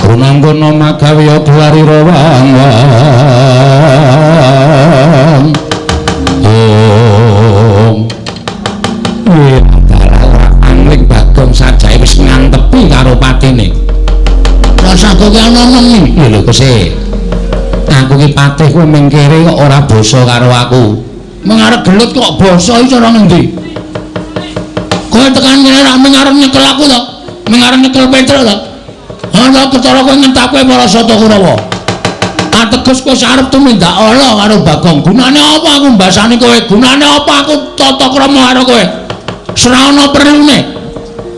Gunang-guna magawiya duwari rawang angling Bagong sajae wis ngantepi karo patine. Rasaku ki ana nemi. Lho kese. Aku ki patih kowe mengkere kok ora basa karo aku. Mengarep gelut kok basa iki cara ngendi? Kowe tekan kene ra mengarep nyekel aku to? Mengarep nyekel Petro to? Ana ketara kowe ngentakke para Sata Kurawa. Ateges kowe arep tumindak ala karo Bagong. Gunane apa aku mbasani kowe? Gunane apa aku tata krama karo kowe? Ora ana perlune.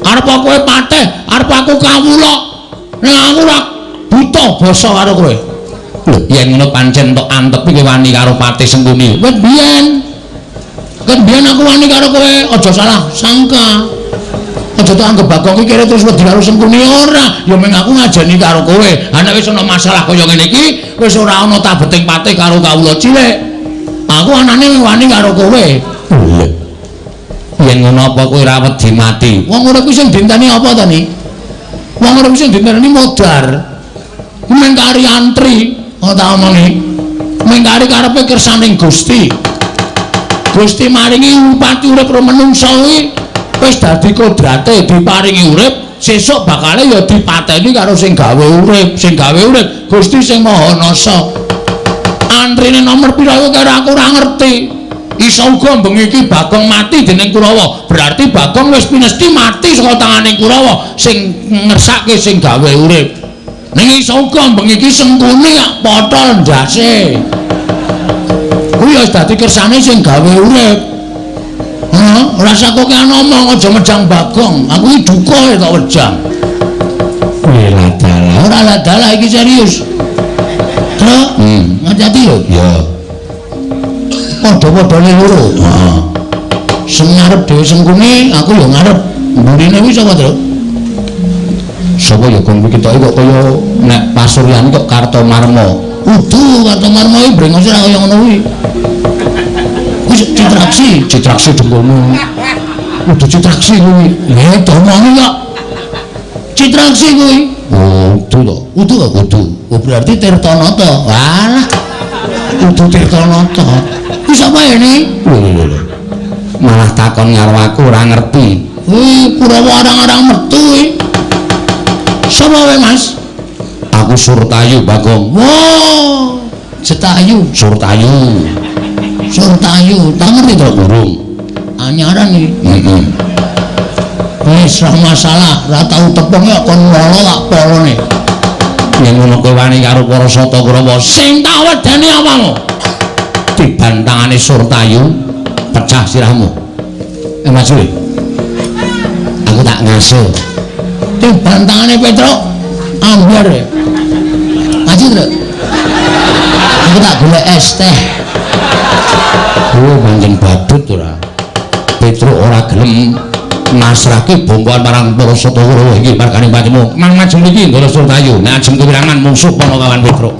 Arep kowe patih, arep aku kawula. Nek aku ora buta basa karo kowe. Lho, yen ngono pancen tok antep iki wani karo Patih Sengkuni. Wis biyen. Kan biyen aku wani karo kowe, aja salah sangka. Aja tak anggap Bagong iki kira terus wedi karo Sengkuni ora. Ya meng aku ngajeni karo kowe. Ana wis ana masalah kaya ngene iki, wis ora ana tabeting patih karo kawula cilik. Aku anane wani karo kowe. Lho. Yen ngono apa kowe ora wedi mati? Wong urip iki sing dinteni apa to, Ni? Wong urip sing dinteni modar. Mengkari antri, tak omongi. Mengkari karepe kersaning Gusti. Gusti maringi upati urip ro menungsa kuwi wis dadi kodrate diparingi urip, sesuk bakale ya dipateni karo sing gawe urip, Gusti sing Maha Nasa. Antrine nomor pira kuwi karo aku ora ngerti. Iso uga bengi iki Bagong mati dening Kurawa. Berarti Bagong wis pinesti mati saka tanganing Kurawa sing ngersake sing gawe urip. Ning iso uga bengi iki Sengkuni potol ndase. Kuwi wis dadi kersane sing gawe urip. Heeh, ora sakoke ana omong aja medang Bagong. Aku iki duka tok wedang. Ora ladala iki serius. Terus, ngati lho. Ya. Padha-padhane loro. Heeh. Sing ngarep dhewe Sengkuni, aku ya ngarep. Mburine kuwi sapa, Tru? Sapa ya gong ketok kok kaya nek Pasuryani kok Kartomarma. Udu Kartomarma iki brengose ora kaya ngono kuwi. Wis Citraksi dengkono. Udu Citraksi kuwi. Lha domongi kok. Citraksi kuwi. Oh, udu to. Oh berarti Tirtanata. Walah. Udu Tirtanata. Ku sapa ini? Lho. Malah takon karo aku ora ngerti. Kurawa arang-arang metu kuwi. Sapa wae, Mas? Aku Surtayu, Bagong. Wah, Cetayu, Surtayu. Tak ngerti to, Burung? Anyaran iki. Heeh. Wis ora masalah, ora tau tepung ya kon ngono tak polone. Yen ngono kowe wani karo para Sata Kurawa, sing tak wedeni apamu? Dibantangane Surtayu, pecah sirahmu. Mas Juli. Aku tak ngasuh. Bantangane Petro ambar ya. Ngaji Tru. Aku tak golek es teh. Oh, pancen badut ora. Petro ora gelem masrahke bongkoan marang para Sata Kurawa iki margane patimu. Mang majeng iki Ndara Surtayu. Nek ajeng kewirangan mungsuh ana kawan Petro.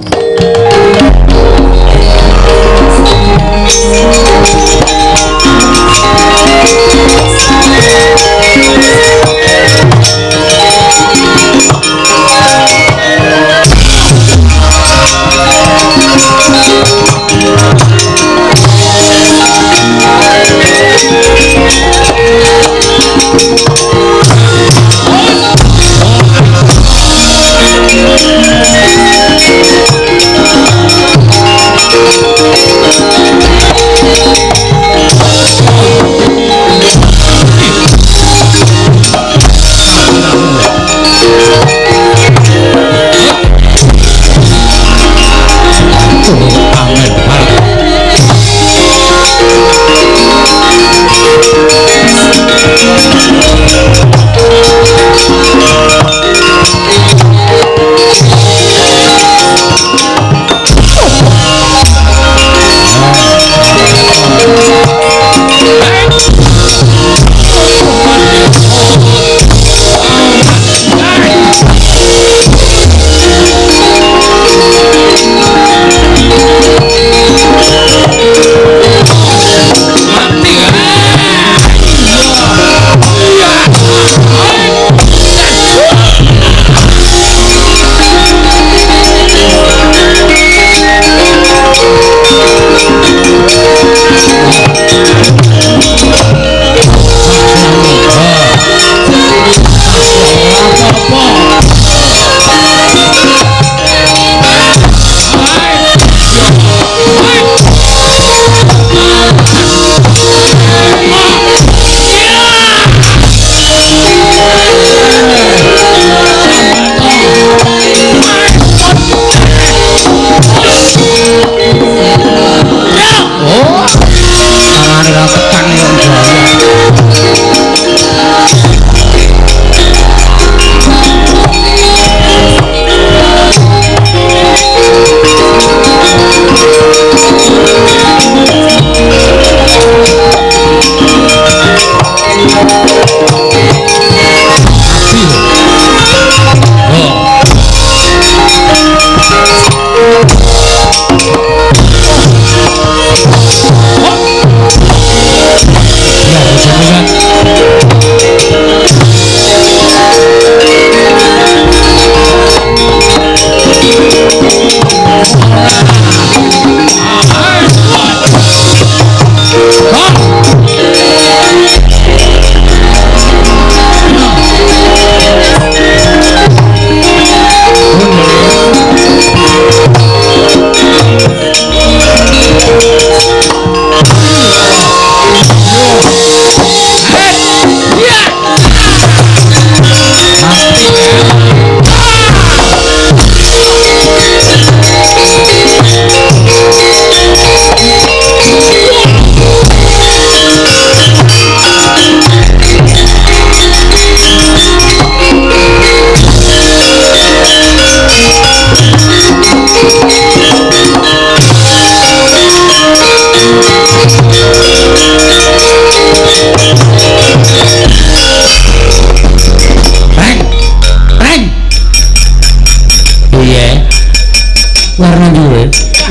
Warna ndi?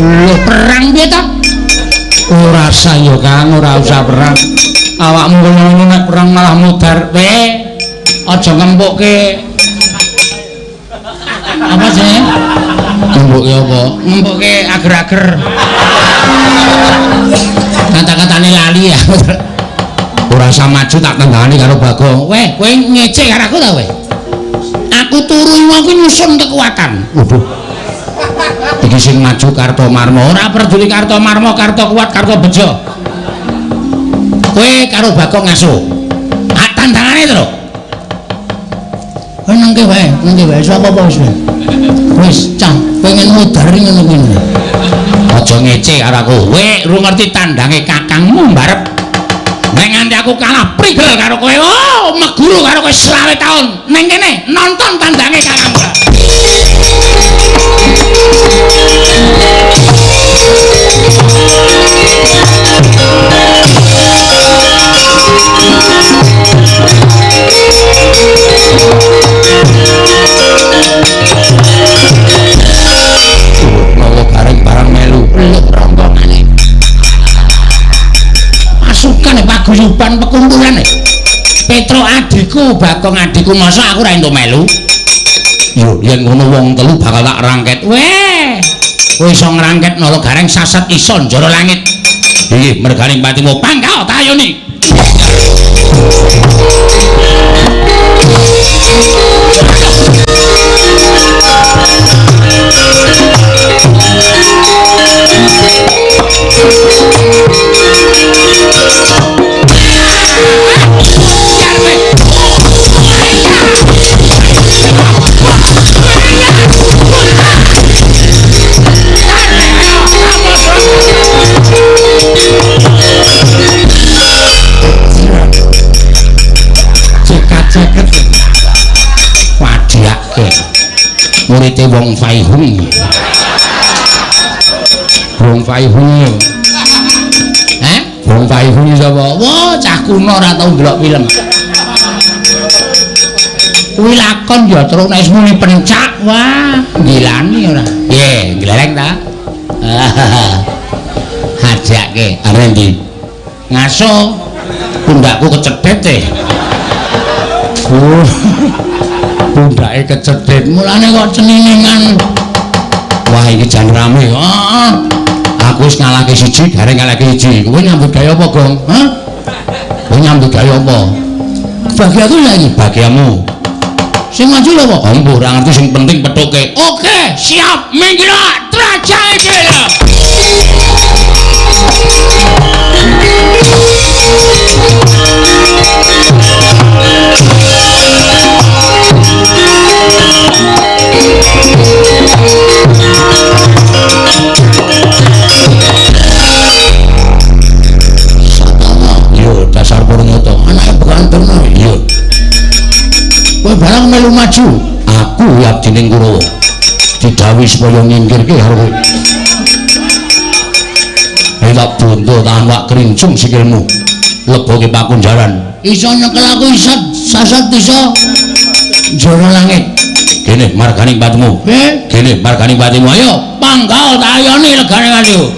Lho perang piye ta? Ora usah ya Kang, ora usah perang. Awakmu ngono nek perang malah mudhar. Aja ngempukke. Apa sih? Ngempukke apa? Ngempukke ager-ager. Kata-katane lali ya. Ora usah maju tak tandangani karo Bagong. Weh, kowe ngece karo aku ta weh? Aku turu iki nyusun kekuatan. Waduh. Iki sing maju Kartomarma, ora peduli Kartomarma, Karto kuat, Karto bejo. Kowe karo Bagong ngaso. Tak tandangane to. Kowe nengke wae, sapa apa wis. Wis, cah, pengen mudhar ngono kuwi. Aja ngece karo aku. Kowe ru ngerti tandange kakangmu mbarep. Nek nganti aku kalah prigel karo kowe, oh, meguru karo kowe 20 tahun. Ning kene nonton tandange kakangmu. Mau bareng-bareng melu lho rombongane. Pasukan paguyuban pekumpulan Petro adikku, Bagong adikku, masa aku ora entuk melu? Yo yen ngono wong telu bakal tak rangket. Weh. Kowe iso ngrangket nolo gareng sasat iso njara langit. Iki merganing patimu pangkal tayoni. Ceket wadiake muridé Wong Faihung. Wong Faihung. Wong Faihung sapa? Wah, cah kuno ora tau ndelok film. Kuwi lakon ya terus nek muni pencak, wah, ngilani ora. Piye, glereng ta? Hajake arep ndi? Ngaso pundakku kecedhet e. Pundake kecedhet mulane kok ceniningan. Wah iki jan rame. Aku wis ngalahke siji, gareng ngalahke siji. Kowe nyambut gawe apa, Gong? Hah? Kowe nyambut gawe apa? Bagianku lagi bagianmu. Sing maju lho apa? Ombo ora ngerti sing penting petuke. Oke, siap. Minggir trajae dhewe. Dasar Purnoto anake bekanten iya. Kowe barang melu maju, aku abdine Kurawa. Didhawuhi supaya nyingkirke karo kowe. Ayo tak bondo tahan wak krincung sikilmu. Leboke pakunjaran. Iso nyekel aku iso sasat iso. Njara langit. Kene marganing patimu. Kene marganing patimu. Ayo panggal tayoni legane kaliyo.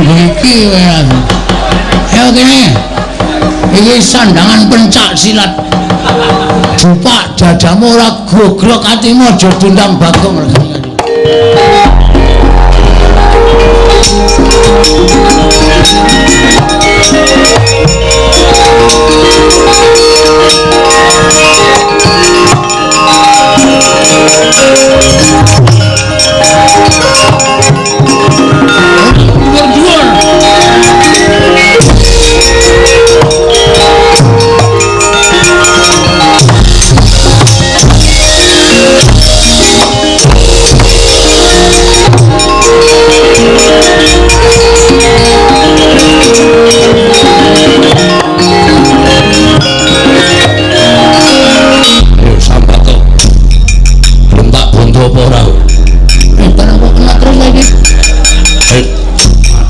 Iki wean. Ayo kene. Iki sandangan pencak silat. Jupak dadamu ora gogrok atimu aja dundang Bagong regane. Berdua.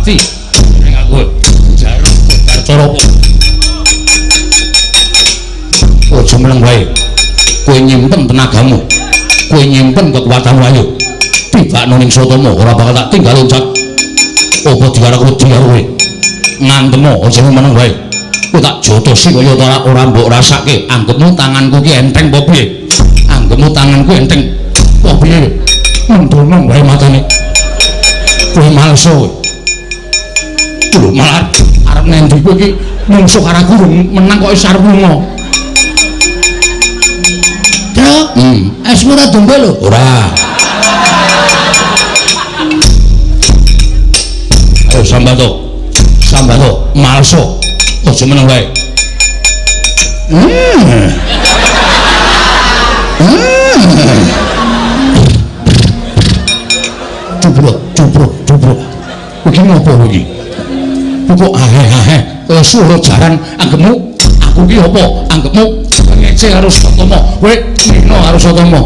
pati ning aku jaluk cara apa ojo meleng wae kowe nyimpen tenagamu kowe nyimpen kekuatanmu ayo tibakno ning Sotama ora bakal tak tinggal loncat apa diarep wedi karo kowe ngantemo aja meneng wae kowe tak jotosi kaya ora mbok rasake anggapmu tanganku ki enteng apa piye anggapmu tanganku enteng apa piye mendono wae matane kowe malso lho malah arep ngendi kowe iki mungsuh karo aku menang kok isar lunga es ora dombe lho ora ayo sambato malso ojo meneng wae cubruk iki ngopo iki pokok ahe kaya suara jaran anggapmu aku ki apa anggapmu ngece karo Sotama kowe dino karo Sotama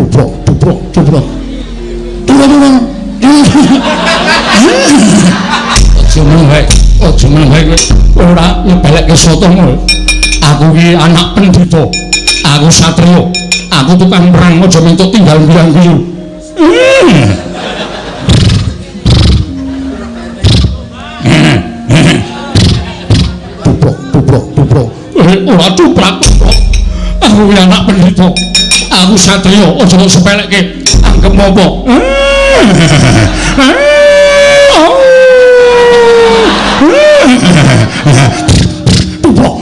cubruk ojo meneng wae ora nyebalekke Sotama aku ki anak pendhita aku satriya aku tukang perang aja mentuk tinggal biang-biang tubruk ora tubruk aku ki anak pendhita aku satriya aja kok sepelekke anggap apa tubruk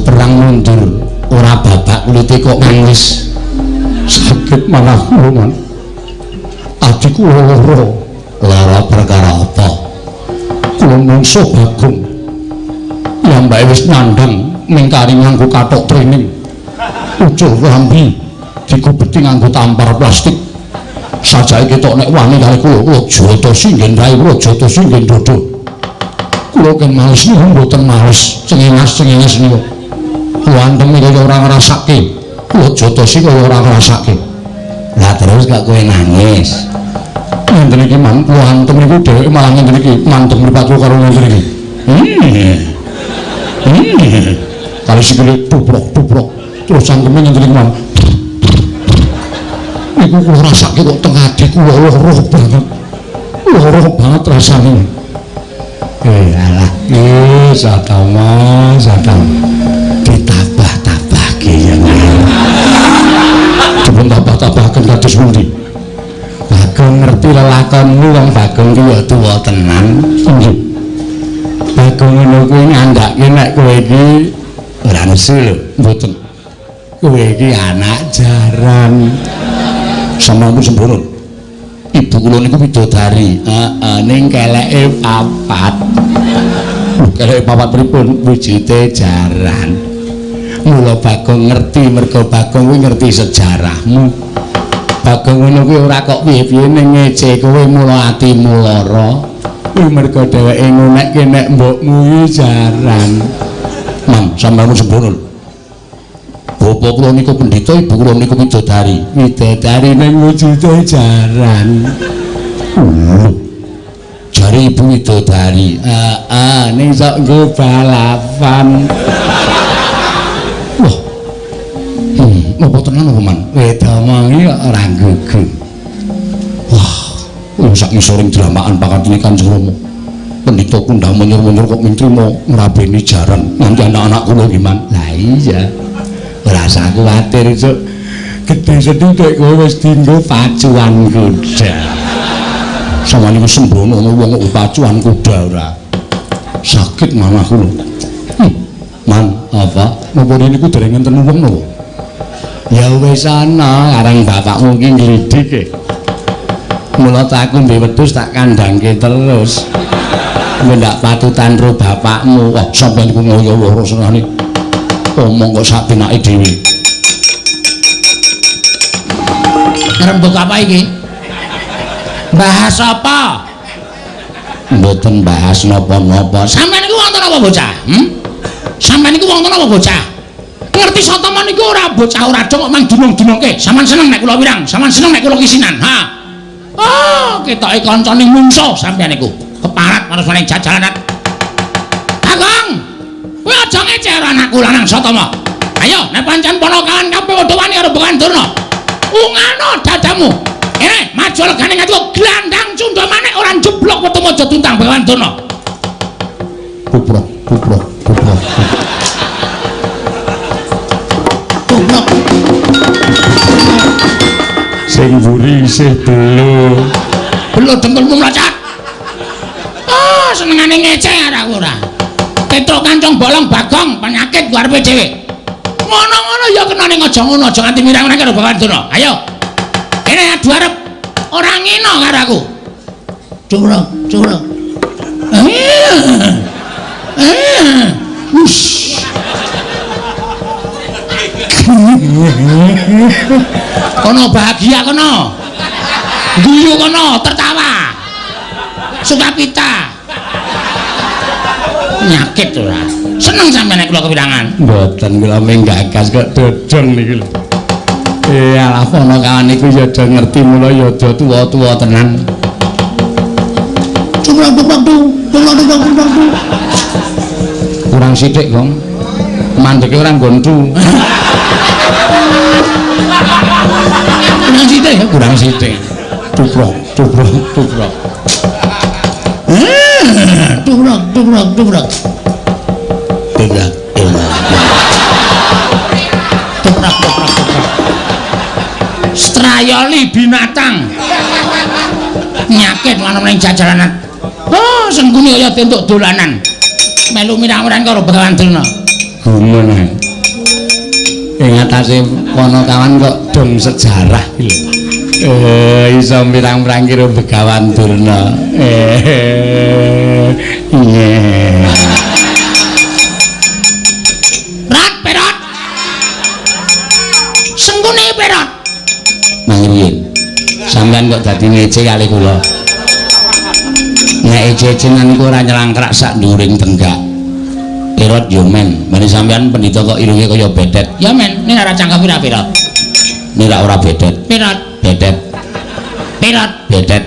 perang mundur ora babak kulite kok nangis sakit malah man adikku lara perkara apa kula mungsuh Bagong yang mbak wis nyandang ning kari nganggo kathok training ucul rambi dikubeti nganggo tampar plastik sajake ketok nek wani kali kula jotosi nggen rai kula jotosi nggen dodo kula kan males niku mboten males cengengas niku wantem iki ora ngrasake kula jotosi kaya ora ngrasake lah terus gak kowe nangis ngenten iki man wantem niku dheweke malah ngenten iki mantep mripatku karo ngenten iki kali sikile tubruk terus sangkeme ngenten iki man niku kula rasake kok teng atiku loro banget rasane alah Sotama ditambah-tambahke yang dipun tambah-tambahken kados pundi Bagong ngerti lelakonmu wong Bagong ki ya tuwa tenan nggih Bagong ngono kuwi ngandhake nek kowe iki ora nesu lho mboten kowe iki anak jaran samamu sembrono ibu kula niku widodari ning keleke papat keleke papat pripun wujute jaran mula Bagong ngerti mergo Bagong kuwi ngerti sejarahmu Bagong ngono kuwi ora kok piye-piye ning ngece kowe mula atimu lara kuwi mergo dheweke ngonekke nek mbokmu iki jaran Mam sampeyan sembrono bapak kula niku pendhita ibu kula niku widodari ning wujude jaran jari ibu widodari ning sok nggo balapan wah apa tenan apa man wedomongi ora gugu wah sak ngisoring dramakan pakantene Kanjeng Rama pendhita kundang menyur-menyur kok mintrimo ngrabeni jaran nganti anak-anak kula iki man lah iya ora usah kuwatir cuk gedhe sethithik kowe wis dienggo pacuan kuda sama niku sembrono wong kok pacuan kuda ora sakit mamahku lho man apa napa niku dereng enten wong lho ya wis ana areng bapakmu ki ngglidik Mula aku duwe wedhus tak kandhangke terus. Ndak patutan ro bapakmu. Wah, sampeyan ku ngoyo loro senane. Omong kok sak penake dhewe. Ngrembug apa iki? Bahas apa? Mboten bahas napa-napa. Sampeyan iku wonten apa bocah? Sampeyan iku wonten apa bocah? Ngerti sataman iku ora bocah ora dong kok mang dunung-dunungke. Sampeyan seneng nek kula wirang, sampeyan seneng nek kula kisinan. Ha. Oh, ketoke kancane mungsuh sampeyan iku. Keparat karo saling jajalanan. Agong. Kowe aja ngeceh anakku lanang Satama. Ayo, nek pancen ponokawan kabeh padha wani karo Bengan Durna. Ungano dadamu. Maju legane ngati glandang cundha manik ora jeblok metu maja tuntang Bengan Durna. Kuplok. Kuplok. Sing mburi isih belo. Belo dengkulmu mlacat. Oh, senengane ngeceh ora. Petruk kancung bolong Bagong penyakit ku arepe dhewe. Ngono-ngono ya kenane aja ngono, aja nganti mirang-mirang karo Bengan Durna. Ayo. Kene adu arep ora ngino karo aku. Curang. Kono bahagia kono. Guyu kono, tertawa. Sukacita. Nyakit ora. Seneng sampeyan nek kula kewirangan. Mboten kula menggagas kok dodong niki lho. Alah ponokawan niku ya do ngerti mula ya do tuwa-tuwa tenan. Kurang sithik, Gong. Mandeke ora nggontu. Kurang sithik. Tubrok. Tubrok. Strayoli binatang. Nyakit ana ning jajalanan. Oh, sengguni kaya entuk dolanan. Melu mirang-mirang karo Bengan Durna. Gumun. Ing atase ponokawan kok dong sejarah iki lho. Iso mirang-mirang karo Bengan Durna. Perot. Sengguni perot. Mangriyen. Sampeyan kok dadi ngece kali kula. Nek ece-ecenan iku ora nyelangkrak sak nduring tenggak. Perot yo men, mene sampeyan pendhita kok irunge kaya bedet. Ya men, nek ora cangkem pira Perot. Nek ora bedet. Perot, bedet. Perot, bedet.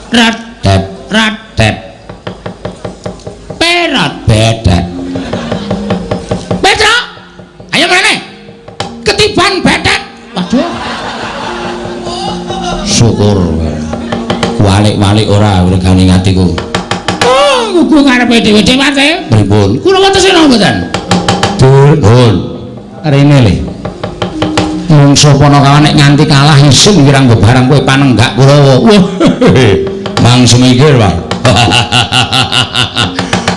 Radet. Perot, bedet. Petruk. Ayo mrene. Ketiban bedet. Waduh. Syukur. Walik-walik ora regane ngatiku. Oh, kuku ngarepe dhewe-dhewe ate. Pripun? Kula watesena mboten. Dul. Rene le. Mungsuh ponokawan nek nganti kalah isin kirang barang kowe panenggak Kurawa. Wah. Mang semikir, Pak.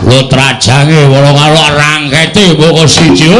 Lho trajange wala karo rangkete mbok siji.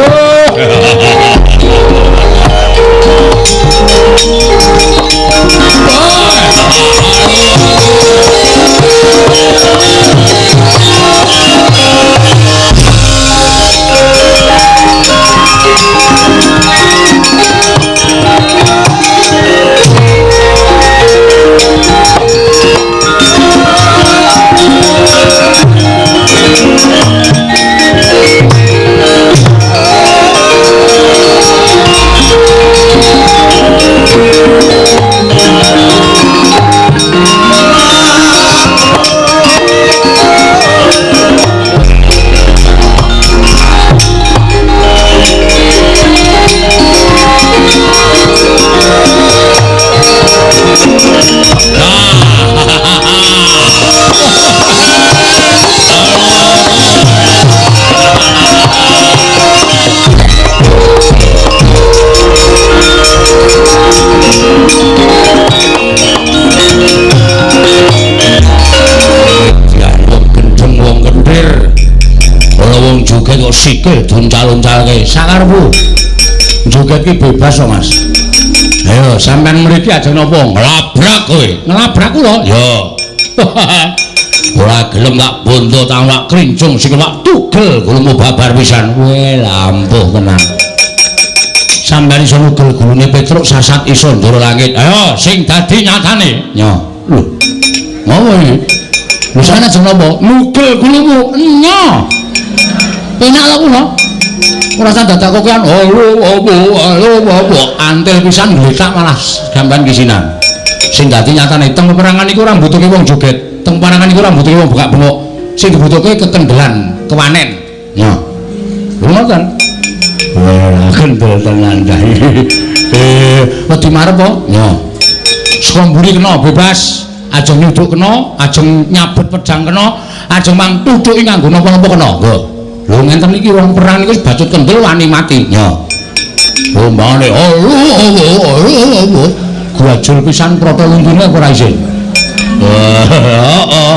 sikil duncal-uncalke sakarepmu joget ki bebas kok Mas. Ayo sampean mriki ajeng napa? Nglabrak kowe. Nglabrak kula? Ya. Ora gelem tak bondo tak wak krincung sing wak tugel gulumu babar pisan. Weh lampuh tenan. Sampeyan iso nugel gulune Petruk sasat iso ndoro langit. Ayo sing dadi nyatane. Ya. Lho. Ngopo iki? Wis ana jeng napa? Nugel gulumu. Nya. Penak lho kula. Ora usah dadakokean. Halo, antil pisan ngletak malah gamban kisinan. Sing dadi nyatane teng peperangan iku ora mbutuhke wong joget. Teng peperangan iku ora mbutuhke wong bengak-bengok. Sing dibutuhke kekendelan, kewanen. Ya. Ngoten. Wah, kendel tenan ta iki. Wedi marep apa? Ya. Saka mburi kena bebas, ajeng nyuduk kena, ajeng nyabut pedang kena, ajeng mang tutuki nganggo napa-napa kena. Lho. Lho ngenten iki wong perang niku wis bacut kendel wani mati. Ya. Bombane grajul pisan prata luntune ora isin.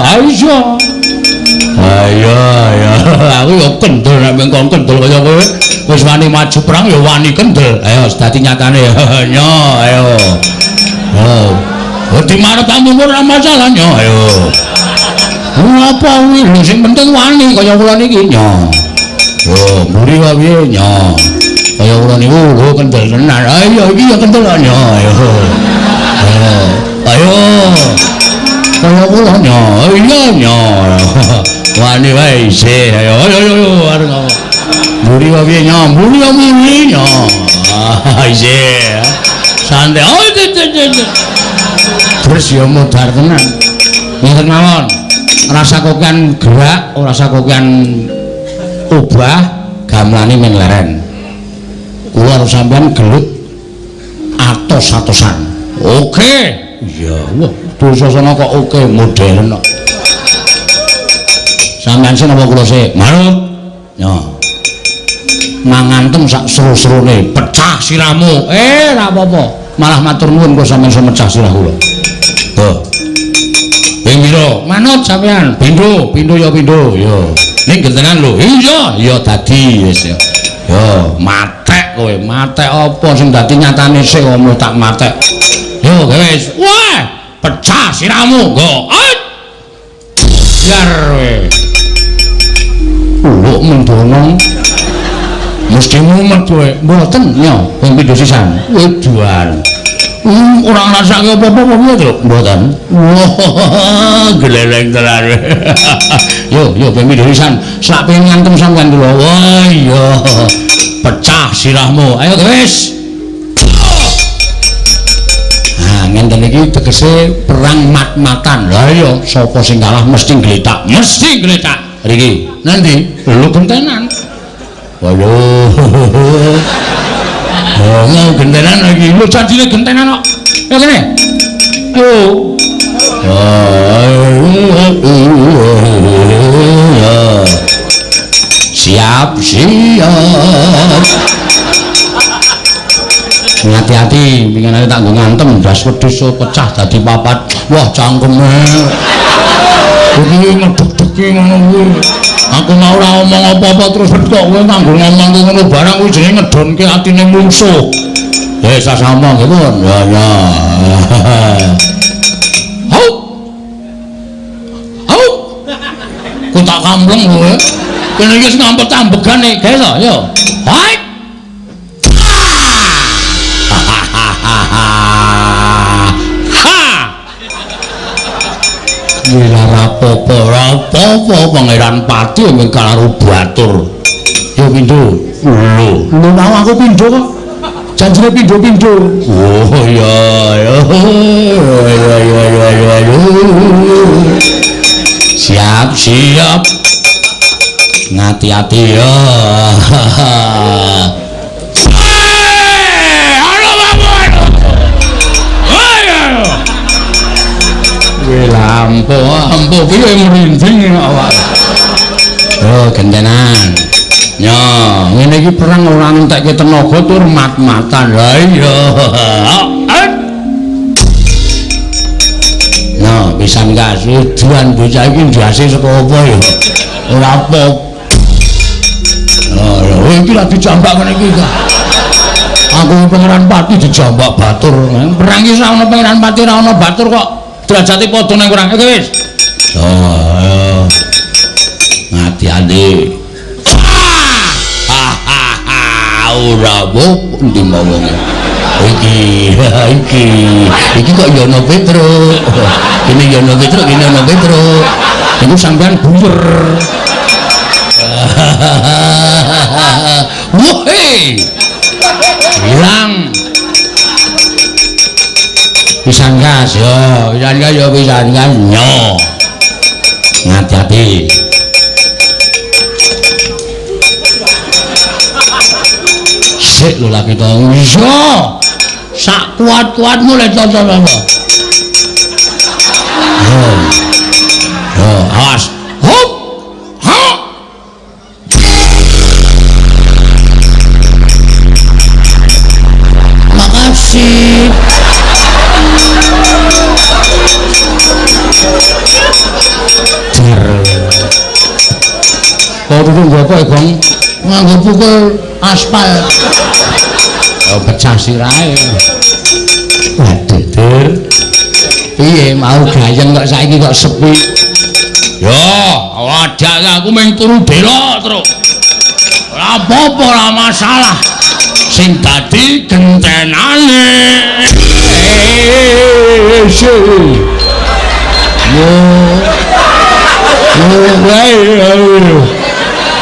Ayo. Ayo, aku yo kendel nek mengkon kendel kaya kowe. Wis wani maju perang ya wani kendel. Ayo dadi nyatane nyo ayo. Wedi marep tamu ora masalah nyo ayo. Apa kuwi lho sing penting wani kaya kula niki nyo. Yo mburi wae piye nyo. Kaya kula niku lho kendel tenan. Ayo iki ya kendel nyo ayo. Ayo. Kaya kula nyo. Iya nyo. Wani wae isih ayo areng mburi wae piye nyo mburi nyo isih santai terus ya modar tenan ngeten mawon rasa kokian gerak ora rasa kokian ubah gamelane ming leren kula harus sampean gelut atos-atosan oke iya wah dosasana kok oke modern kok sampeyan sing apa kula sik manut ya mangantem sak seru-serune pecah sirahmu ra apa-apa malah matur nuwun kula sampeyan iso mecah sirah kula lho ping pira manut sampeyan pindho ya pindho ya ning gentenan lho iya dadi wis ya matek kowe matek apa sing dadi nyatane sik omong tak matek yo wis wah pecah sirahmu nggo biar we lho mendono mesti mumet kowe mboten nyo ping pindho sisan wedoan ora ngrasake apa-apa piye to mboten wah gleleng tenan yo ping pindho sisan sak pengen ngantem sampean kula wah iya pecah sirahmu ayo wis ngenten iki tegese perang mat-matan lha iya sapa sing kalah mesti gletak Riki, nanti lu gentenan. Waduh. Oh, gentenan lagi. Lu janjine gentenan kok. Ya kene. Siap. Hati-hati, pengen tak ngantem, das wedhus pecah dadi papat. Wah, cangkeme. Iki ngedeg-degi ngono kuwi. Aku mau ora omong apa-apa terus kok kowe kanggo ngomong ngono barang kuwi jenenge ngedonke atine musuh. Ya sasama nggih pun. Ya. Hau. Ku tak kampleng kowe. Kene iki wis ngampet ambegane, guys yo. Hai. Wila rapopo pangeran pati yang kalaru batur ya pindu lu mau aku pindu kok janjine pindu oh iya siap ngati-hati ya lampu piye merinding awak. Oh, gentenan. Ya, ngene iki perang ora entekke tenaga tur mat-matan. Lah iya. Nah, pisan kasuduan bocah iki ndase saka apa ya? Ora apa. Oh, iki lak dijambak ngene iki. Aku Pangeran Pati dijambak batur. Perang iki ora ana Pangeran Pati ora ana batur kok. Derajate padha nang kurang. Oke wis. Oh. Ngati-ati. Ora wong ndi mawon. Iki kok Yono Petruk. Ini Yono Petruk, ini Yono Petruk. Iku sampean buyer. Wohe. Hilang. Pisan gas yo, pisan gas yo pisan gas nyo. Ngati-ati. Sik lho lagi to. Iya. Sak kuat-kuatmu le to. Awas. Hop. Ha. Makasih. Kau duduk apa ya, Gong? Nganggo pukul aspal. Oh, pecah sirahe. Waduh, Dur. Piye mau gayeng kok saiki kok sepi? Yo, wadah aku mung turu dela terus. Ora apa-apa, ora masalah. Sing dadi gentenane.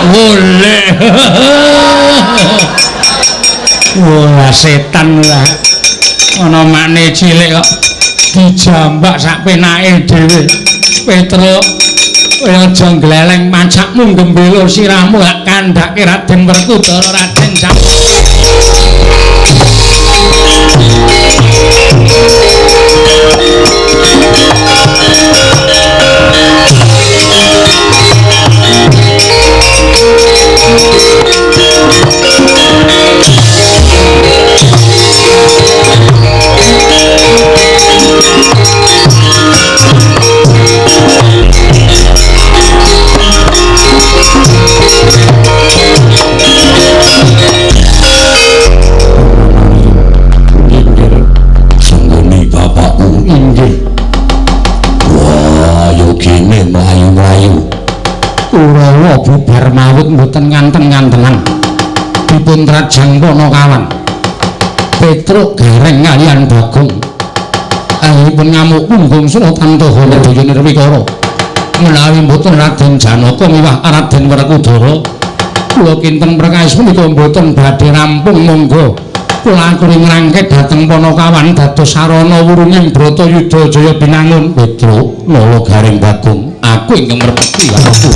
Boleh. Wah, setan lah. Ana makne cilik kok dijambak sak penake dhewe. Petruk, kowe aja gleleng mancakmu gembelo sirahmu gak kandhake Raden Werkudara Raden Kurawa bubar mawut mboten nganten-ngantenan dipun trajang Panakawan Petruk Gareng kaliyan Bagong ahipun ngamuk punggung Sultan Tohana Daya Nirwikara menawi mboten Raden Janaka miwah Raden Werkudara kula kinten perkawis menika mboten badhe rampung monggo kula aturi ngrangket dhateng Panakawan dados sarana wurunging Bratayuda Jaya binangun Petruk Lala Gareng Bagong aku ingkang merpati aku.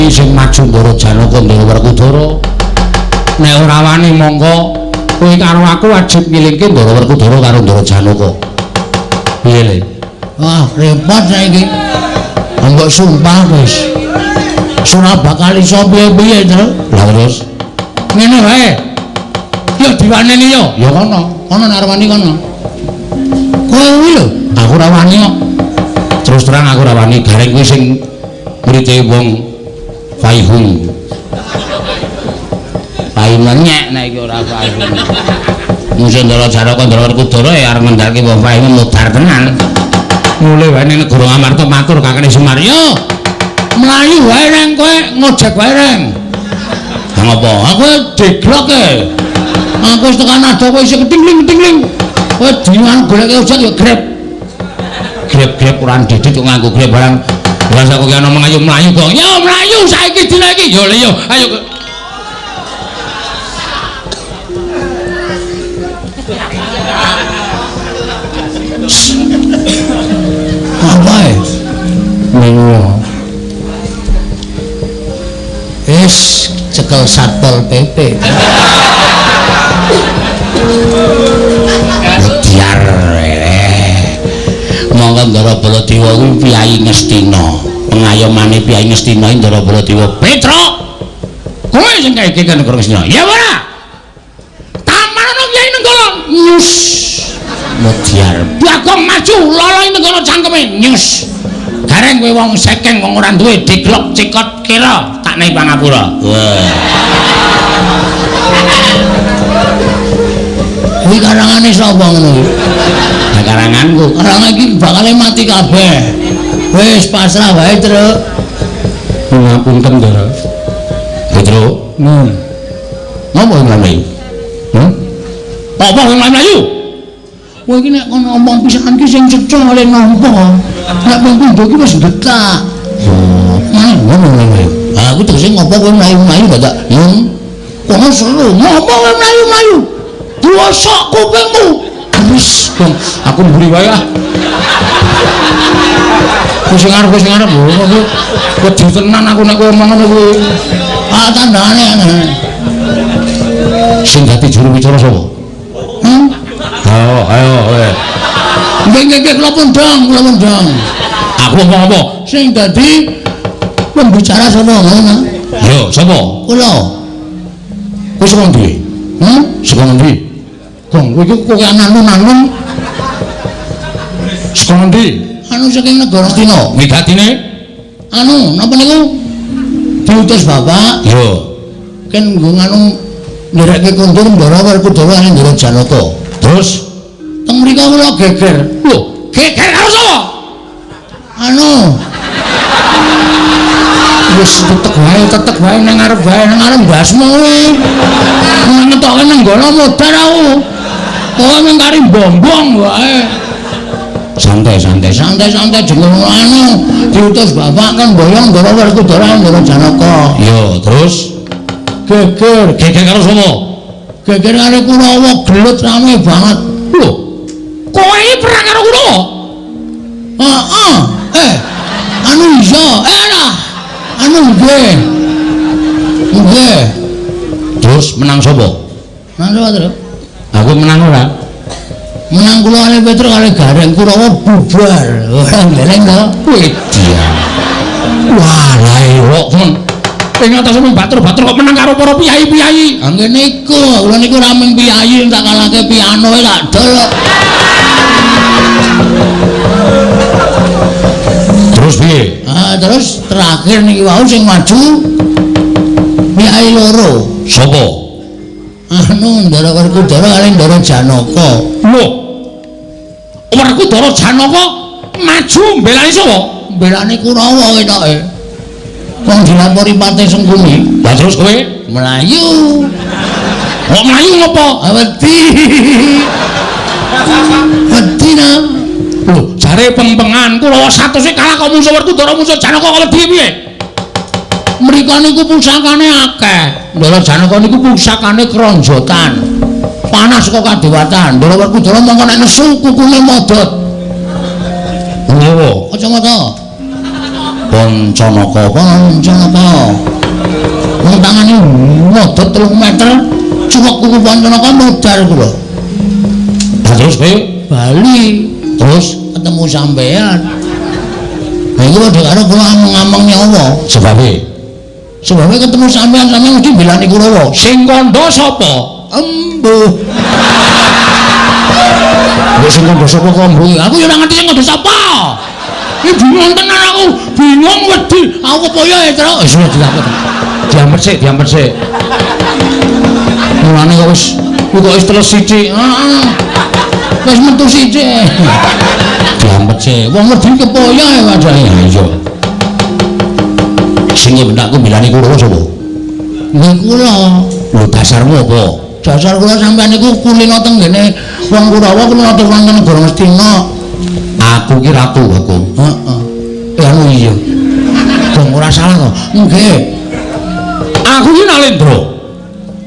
Sing maju Ndara Janaka Ndara Werkudara nek ora wani monggo kowe karo aku wajib ngilingke Ndara Werkudara karo Ndara Janaka piye le wah repot saiki mbok sumpah wis ora bakal iso piye-piye to lha terus ngene wae yo diwaneni yo ya kono nek wani kono kowe kuwi lho aku ora wani kok terus terang aku ora wani Gareng kuwi sing mrite wong Faihun nyek nek iki ora Faihun musuh Ndara Janaka Ndara Werkudara ya arep ngendhalke wong Faihun mudhar tenan mulih wae ning negara Ngamarta matur kakene Semar yo mlayu wae nang kowe ngojek wae reng ngapa aku digloke aku wis tekan ada kowe isih ketingling kowe dingan goleke ojek yo grab kurang didit kok nganggo grab barang rasa kok ana mengayu mlayu kok yo mlayu saiki dina iki yo ayo ngono. Wis cekel Satpol PP. Diar monggo Ndara Baladewa kuwi Piyai Ngastina. Pengayomane Piyai Ngastina Ndara Baladewa. Petra. Kowe sing kaya kan Ndara Ngastina. Ya ora. Tamarana Piyai Nenggala. Nyus. Mutiar. Bagong maju lolo Nenggala cangkeme. Nyus. Gareng kowe wong sekeng wong ora duwe diglok cikot kira tak nang pangapura. Wah. Kuwi karangane sapa ngono iki? Nah, karanganku. Karangan iki bakal mati kabeh. Wis pasrah wae, Truk. Ngapunten, Ndara. Petro. Ngopo ngene? Apa sing mlayu? Kowe iki nek kon ngomong pisan ki sing cecok oleh nampa. Nek pindho iki wis detak. Ngono. Aku terus ngopo kowe mlayu-mlayu dadak. Kono seru. Ngopo kowe mlayu-mlayu? Bosok kupingmu. Wis, aku mburi wae ah. Wis ngarep wedi tenan aku nek kowe omong ngono kuwi. Ah tandane ana. Sing dadi juru bicara sapa? Ayo. Nggih kula pundang. Aku ngomong apa? Sing dadi pembicara sapa ngono? Yo, sapa? Kula. Wis saka ndi? Saka ndi? Kong, kowe iki kok anu-anu. Saka ndi? Anu saking negara Cina. Wigatine? Anu, napa niku? Diutus Bapak. Yo. Ken nggo anu nderekke kondur Ndara Werkudara ning Ndara Janaka. Terus Teng mriko kula geger. lho, geger karo sapa? Anu. Wis tetek wae nang ngarep mbasmu kuwi. Ngetoke nang gono modar aku. Kowe mengkari bombong wae. Santai jeneng anu Diutus Bapak kan boyong Ndara Werkudara ning Ndara Janaka. Yo, terus geger karo sapa? Geger karo Kurawa gelut rame banget. Lho, kowe iki perang karo Kurawa? Anu iya, lah. Anu nggih. Terus menang sapa? Menang sapa, Truk? Aku menang ora? Menang kula kali Petro kali Gareng Kurawa bubar. Ora geleng to. Kuwi dia. Wah, lae kok men. Ing atas batur-batur kok menang karo para piyai-piyai. Angge niku, kula niku rameng piyai tak kalahke piano e tak dol. Terus piye? Terus terakhir niki wau sing maju piyai loro. Sopo? Anu Ndara Werkudara kali Ndara Janaka. Lho. Werkudara Janaka maju mbelani sapa? Mbelani Kurawa ketoke. Wong dilapori Pate Sengkuni. Lah terus kowe Melayu. kok mlayu ngopo? Wedi. Wedi na. Lho, jare pempengan Kurawa 100 e kalah kok musuh Werkudara musuh Janaka kok wedi piye? Mriko niku pusakane akeh. Ndara Janaka niku pusakane kronjotan. Panas kok kadewatan. Ndara Werkudara mongko nek nesu kukune modot. Ngowo, Kacamata. Poncanaka. Wong tangane modot 3 meter. Cuwek kuku Poncanaka modar kula. Terus kowe Bali. terus Ketemu sampean. Lah iki padha karo kula ngomong nyawa. Sebabnya ketemu sampean mesti bilani Kurawa. Sing kandha sapa? Embuh. Wis sing kandha sapa kok mbuh? Aku ya ora ngerti sing kandha sapa. Iki bingung tenan aku. Bingung wedi. Aku kaya ya, Tru. Wis diampet sik. Mulane kok wis teles sithik. Heeh. Wis metu sithik. Diampet sik. Wong wedi kepoya ya wajahe. Iya. Sing benakku bilani Kurawa sapa? Nggih kula. Lho dasarmu apa? Dasar kula sampean niku kulino teng ngene wong Kurawa kula atur wonten negara Ngastina. Aku ki ratu aku. Heeh. Anu iya. Dong ora salah to. Nggih. Aku ki Nalendra.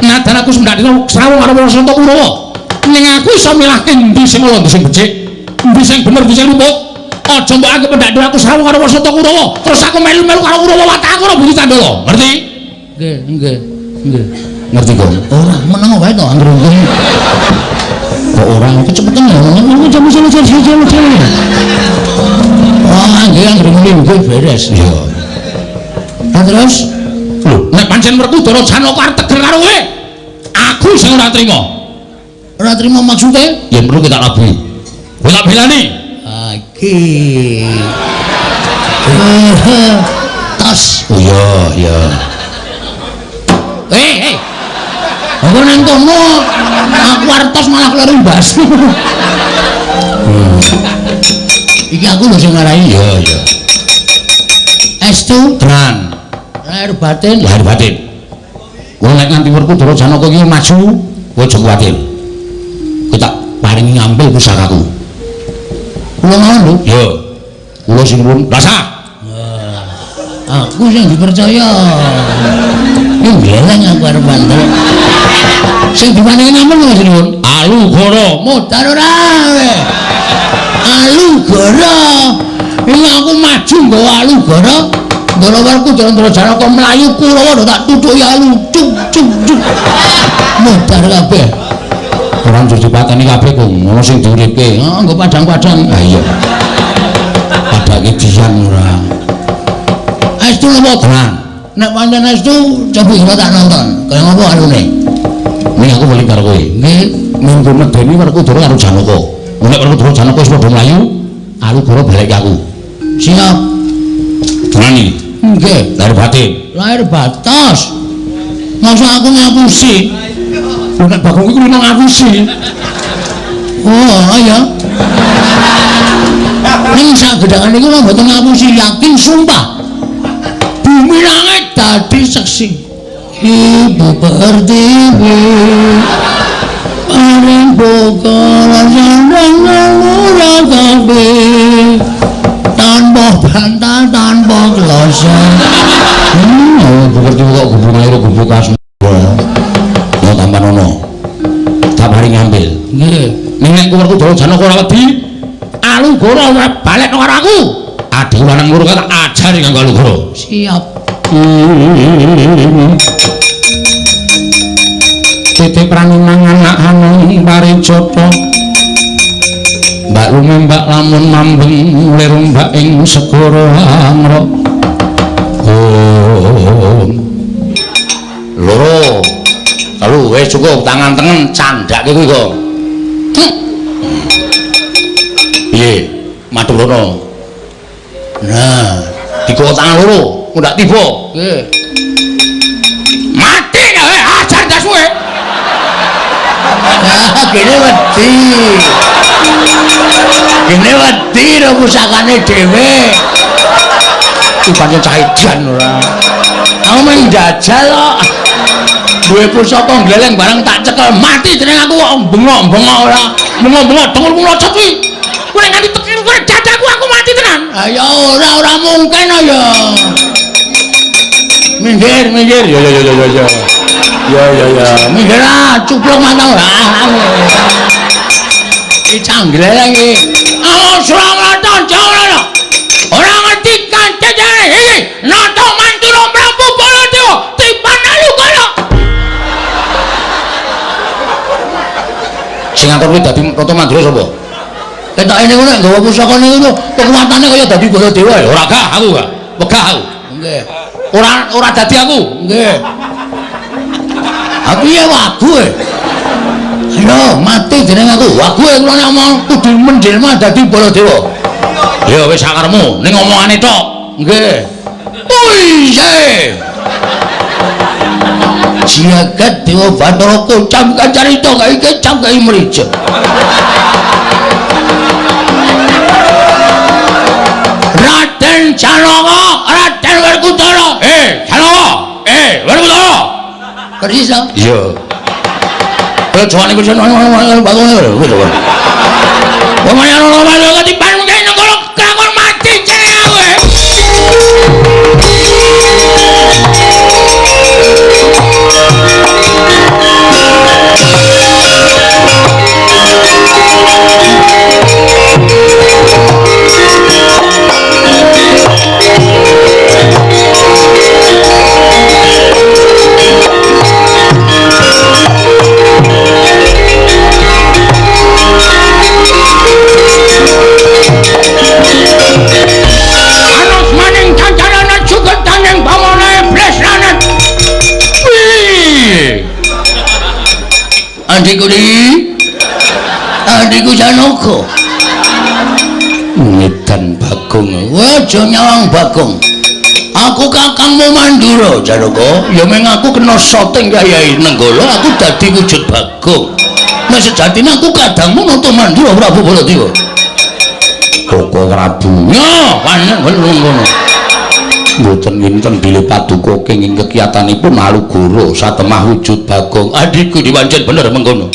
Nadan aku sendakno srawung karo Rasanta Kurawa. Ning aku iso milahke endi sing ala endi sing becik, endi sing bener, endi sing luput. Aja mbok anggap ndak aku srawung karo Wasata Kurawa. Terus aku melu-melu karo Kurawa Wataka ora budi Candala. Ngerti? Nggih. Ngerti kok? Ora meneng wae to anggere nggih. Kok ora kecepetan ya? Wah, nggih anggere nggih beres. Iya. Lah terus Lho, nek pancen Werkudara Janaka arep teger karo kowe, aku sing ora trima. Ora trima maksude? Ya perlu kita labuhi. Kowe tak belani. Iki. Tas. Oh iya. Aku nang kono aku artos malah kleru mbas. Iki aku lho sing ngarai. Iya. Estu Tenan. lahir batin. Wong nek nganti Werkudara Janaka iki maju, kowe aja kuwatir. Kowe tak paringi ngambil pusakaku. Kula ngono lho. Yo. Kula sing nuwun rasa. Aku sing dipercaya. Ini geleng aku arep bantu. Sing diparingi napa lho sing nuwun? Alugara. Modar ora we. Alugara. Ini aku maju nggawa Alugara. Ndara Werkudara Janaka mlayu Kurawa tak tutuki alu cuk. Modar kabeh. Ora njur dipateni kabeh kok ngono sing diuripke. Nggo padang-padang. Ha iya. Padake dian ora. Estu napa tenan? Nek pancen estu coba tak nonton. Kaya ngopo arune? Ning aku bali karo kowe. Nggih, Minggu medeni Werkudara karo Janaka. Nek Werkudara Janaka wis padha mlayu, Alugara balik aku. Siap. Tenan iki. Nggih, Lahir batas. Masa aku ngapusi? nek Bagong iku nang ngapusi. Oh, iya. Ning sagedangan niku mboten ngapusi, yakin sumpah. Bumi langit dadi seksi. Ibu Pertiwi. Paring bokala sandang ora kabeh. Tanpa bantal, tanpa kloso. Seperti kok gubuk air gubuk asma. Ya tampan ono. Tak paring ngambil. Nggih. Ning nek Werkudara Janaka ora wedi, Alugara ora balik karo aku. adhi lanang loro tak ajari kanggo Alugara. Siap. Titik praniman anak hanung parijata. Mbak lumembak lamun mambeng liru mbak ing segara amra. Loro. Lalu wis cukup tangan tengen candhake kuwi kok. Piye? Madhep rono. Nah, dikok tangan loro, ndak tiba. Nggih. Mati kowe ajar das kowe. Kene wedi. Kene wedi ro pusakane dhewe. Iki pancen cah edan ora. Aku men njajal kok. Duwe pusaka gleleng barang tak cekel mati jeneng aku kok bengok-bengok ora. Bengok-bengok dengul kula cepi. Kowe nganti tekan kowe dadaku aku mati tenan. Ah ya ora mungkin ya. Minggir. Ya. Minggir ah, cuplok mata ora. Iki canggel iki. Awas Surakarta Jaya. Ora ngerti kancane iki. Nata Mantura Prabu Baladewa tiban Alugara. Sing ngatur kuwi dadi Nata Mantura sapa? Ketoke niku nek nggawa pusaka niku kekuatane kaya dadi Baladewa ya. Ora gah aku gak. Wegah aku. Nggih. Ora dadi aku. Nggih. Aku ya wagu e. Ayo mati jeneng aku. Wagu e kula nek omong kudu menjelma dadi Baladewa. Ya wis sakaremu ning omongane tok. Nggih. Puise. Jagat Dewa Bathara kocam kacarita kae kecap kae mrijo. Raden Janaka, Raden Werkudara. Janaka. Werkudara. Perisa. Iya. Kowe jane kuwi bagong lho. Pemane ana malu ketipan mungkin negara kakon mati jeneng kowe. Adikku di adikku Janaka ngedan Bagong aja nyawang Bagong aku kakangmu Mandura Janaka ya meng aku kena syuting Kyai Nenggala aku dadi wujud Bagong nek sejatine aku kadangmu nutu Mandura Prabu Baladewa Koko Prabu ya panen ngono mboten winten bilih paduka kenging kekiyatanipun Alugoro satemah wujud Bagong adikku diwancen bener mengkono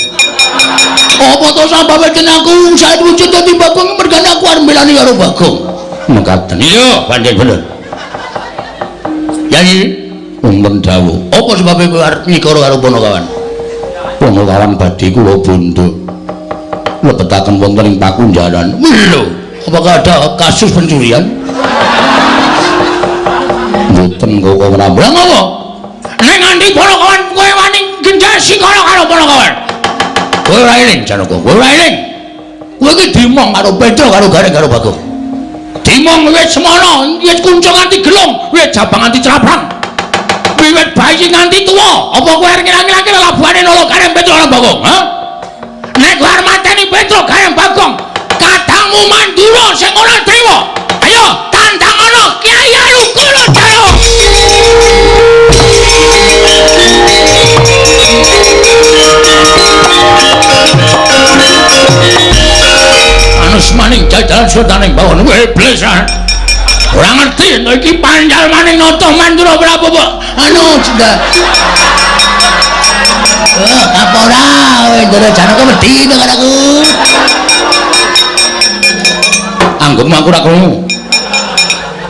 apa to sampeyan yen aku sae wujud dadi Bagong mergane aku arep melani karo Bagong mengkaten iya pancen bener Yai wonten dawuh apa sebabe kowe arep nyikara karo Panakawan badhe kula bondo lebetaken wonten ing Pakunjaran lho apakah ada kasus pencurian mboten kok ora mblang apa nek nganti Panakawan kowe wani genjasi karo Panakawan kowe ora eling Janaka kowe ora eling kowe iki dimong karo Pedro karo Gareng karo Bagong dimong wis semono wis kuncung nganti gelung wis jabang nganti crabang wiwit bayi nganti tuwa apa kowe arep ngilang-ilangi labuhane nolo Gareng Pedro karo Bagong ha nek kowe arep mateni Pedro Gareng Bagong kadangmu Mandura sing ora dewa ayo tandangono Kyai Alugoro Jaya anus maning jajalan sultaning bawon iblis ora ngerti iki panjal maning nata Mandura Prabu anu sudah apa ora Ndara Janaka wedi karo aku anggepmu aku ora krungu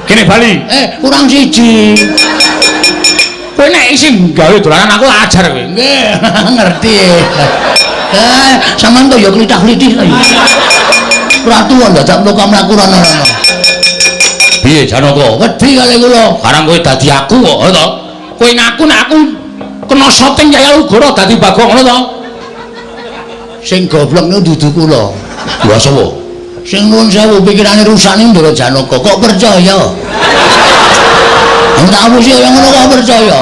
kene bali kurang siji kowe nek isih gawe dolanan aku ajar kowe nggih ngerti sampean to ya klithah-klithih to ora tuwa dadak mlaku rono piye Janaka wedi kali kula barang kowe dadi aku kok to kowe ngaku nek aku kena syuting Kyai Alugoro dadi Bagong ngono to sing goblok niku dudu kula lha sapa sing nuwun sewu pikirane rusane Ndara Janaka kok percaya tak apa sih yang ngono kok percaya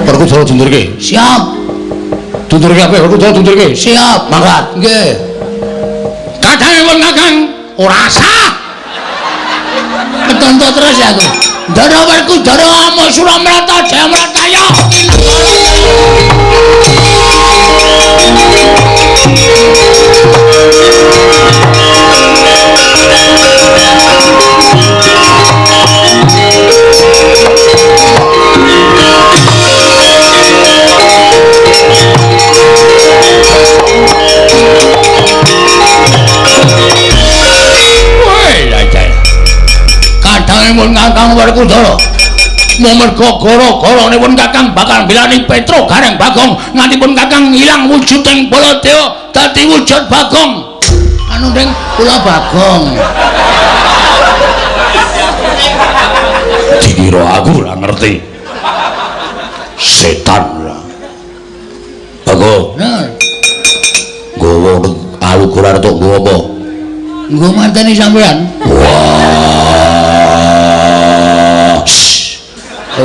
Werkudara dundurke siap dundurke apa Werkudara dundurke siap mangkat nggih kadang wong kakang ora sah ketonto terus ya aku Ndara Werkudara amo Suramrata Jayamrataya kadangipun Kakang Werkudara merga gara-garane pun Kakang bakal bilani Petro Gareng Bagong nganti pun Kakang ilang wujuding Baladewa dadi wujud Bagong anu ning kula Bagong dikira aku ora ngerti setan ora Bagong nggawa Alugoro arep nggawa apa nggo manteni sampean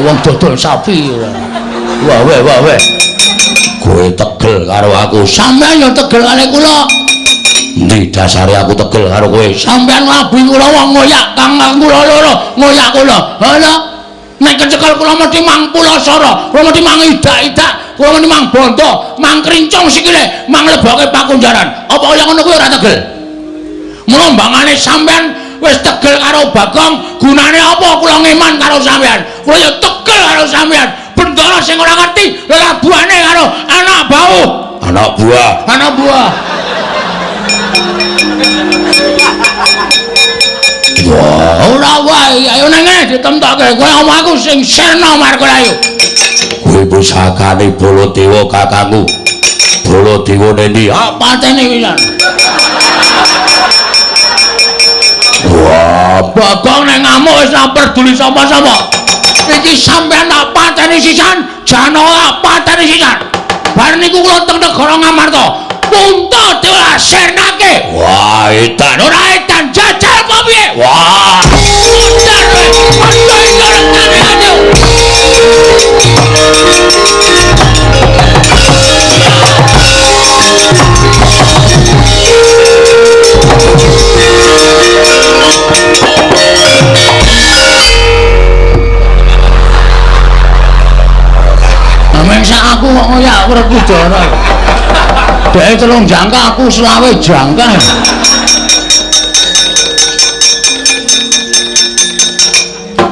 wong dodol sapi wah kowe tegel karo aku sampean yo tegel karo kula ndi dasare aku tegel karo kowe sampean labi kula wong ngoyak kang kula loro ngoyak kula lho nek kecekel kula mesti mang pulasara kula mesti mang idak-idak kula mesti mang bondo mang krincong sikile mang leboke Pakunjaran apa kaya ngono kuwi ora tegel mulombangane sampean wis tegel karo Bagong gunane apa kula ngeman karo sampean kula ya tegel karo sampean bendara sing ora ngerti labuhane karo anak buah wah ora wae ayo nang ditemtokke kowe omong aku sing sirna marko ayo kowe pusakane Baladewa kakangku Baladewa nendi apa tene pisan wah Bagong nek ngamuk wis ora peduli sapa-sapa iki sampean tak pateni sisan Janaka pateni sisan bar niku kula teng negara Ngamarta Punta Dewa sernake wah edan ora edan jajal apa piye wah mundar kowe iki ora Widana. Dhek 3 jangka aku 20 jangka.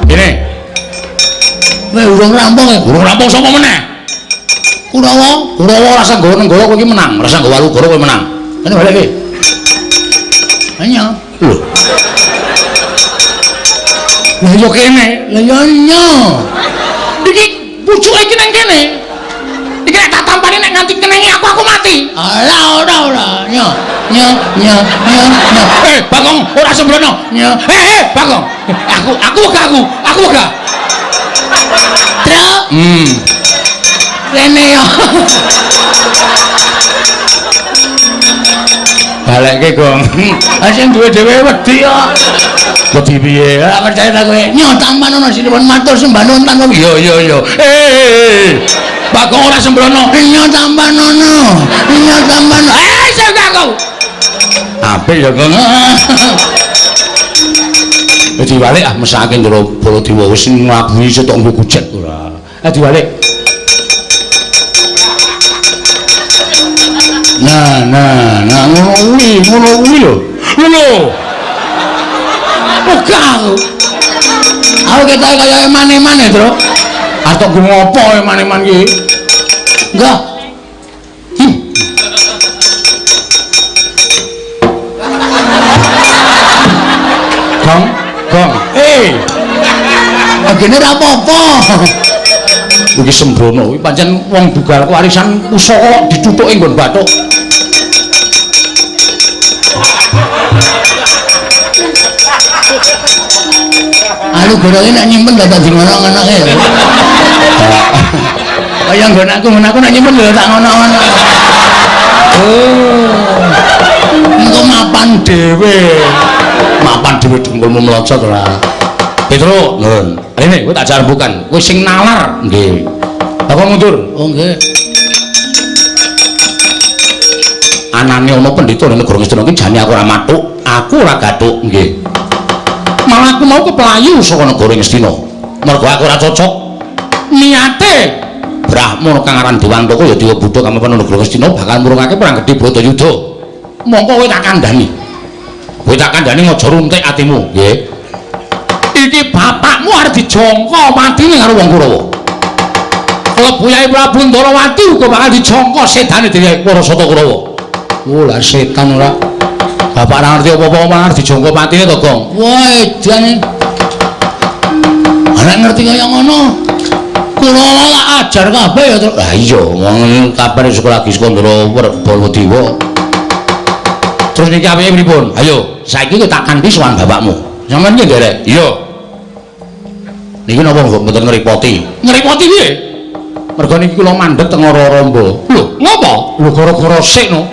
Ini. Weh urung rampung e. Urung rampung sapa meneh? Kurawa rasa nggawa nenggara kowe iki menang. Rasa nggawa Walugara kowe menang. Kene balik iki. Hanya. Lho. Lah yo kene. Lah yo nya. Iki pucuke iki nang kene. Iki nek tak tampani nek nganti kenenge aku mati. Alah ora. Nya. Bagong ora sembrono. Nya. Bagong. Aku gak. Truk. Rene yo. Balekke, Gong. Ah sing duwe dhewe wedi yo. Wedi piye? Ora percaya ta kowe? Nyo tampan ana sinuwun matur sembah nuwun tanpa. Yo. Bagong ora sembrono. Nyo tampan ana. Nyo tampan. Sing aku. Apik ya, Gong. Wis diwalik mesake ndoro Baladewa wis nglabuhi setok nggo kujet ora. Diwalik. Nah, ngono kuwi lho. Bukan. Aku ketoke kaya eman-eman ya, Tru. Arep go ngopo eman-eman iki? Enggak. Gong. Agene ra apa-apa. Iki sembrono, iki pancen wong bugal warisan pusaka ditutuke nggon bathuk. Alu gorone nek nyimpen gak tak ngono-ngono e. Kaya nggon aku nek nyimpen lho tak ngono-ngono. Engko mapan dhewe dengkulmu mlocot ora. Petro, nuwun. Rene kowe tak jar bukan. Kowe sing nalar, nggih. Apa mundur? Oh, nggih. Anane ana pendhita ning negara Ngastina iki jane aku ora matuk, aku ora gathuk, nggih. Malah aku mau keplayu saka negara Ngastina. Mergo aku ora cocok. Niate Brahmana kang aran Dewantaka ya Dewa Buddha kamepan negara Ngastina bakal murungake perang gedhe Bratayuda. Mongko kowe tak kandhani. Kowe tak kandhani aja runtik atimu, nggih. Iki bapakmu arep dijangka matine karo wong Kurawa. Klebu Yai Prabu Ndarawati uga bakal dijangka sedane Dewi Parasata Kurawa. Oh lah setan ora. Bapak ora ngerti apa-apa malah dijangka matine to, Gong. Wah, edan. Ana ngerti kaya ngono. Kurawa lak ajar kabeh ya, Tru. Lah iya, wong kabar sekolah lagi Skandara Baladewa. Terus niki apike pripun? Ayo, saiki kowe tak kanthi sowan bapakmu. Sampeyan ki nderek? Iya. Niki napa mboten ngripoti? Ngripoti piye? Mergo niki kula mandheg teng Raramba. Lho, ngopo? Lho gara-gara sik no.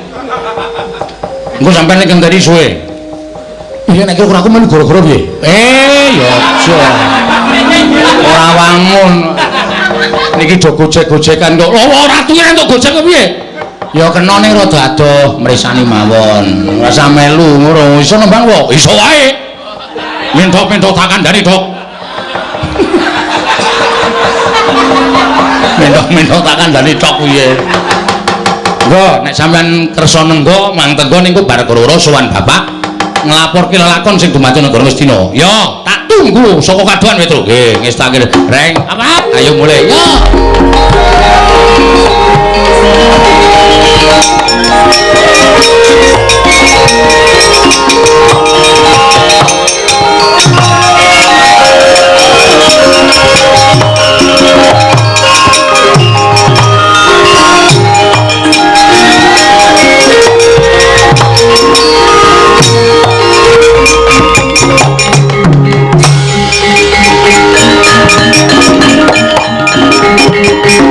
Engko sampeyan nek ngenteni suwe. Iya nek kira aku men gara-gara piye? Ya aja. Ora wangun. Niki do gojek-gojekan kok. Ora tuwir entuk gojek kok piye? Ya kena ning rada adoh mresani mawon. Ora usah melu ngono. Iso nembang kok? Iso wae. Mentok-mentok tak kandhani, Dok. Mentok-mentok tak kandhani tok piye. Nggo nek sampean kersa nenggo mang tenggo niku bar keloro sowan bapak nglaporke lelakon sing dumadi negara Ngastina. Ya, tak tunggu saka kadohan Petro. Nggih, ngestake reng. Apa? Ayo mulai. Yo.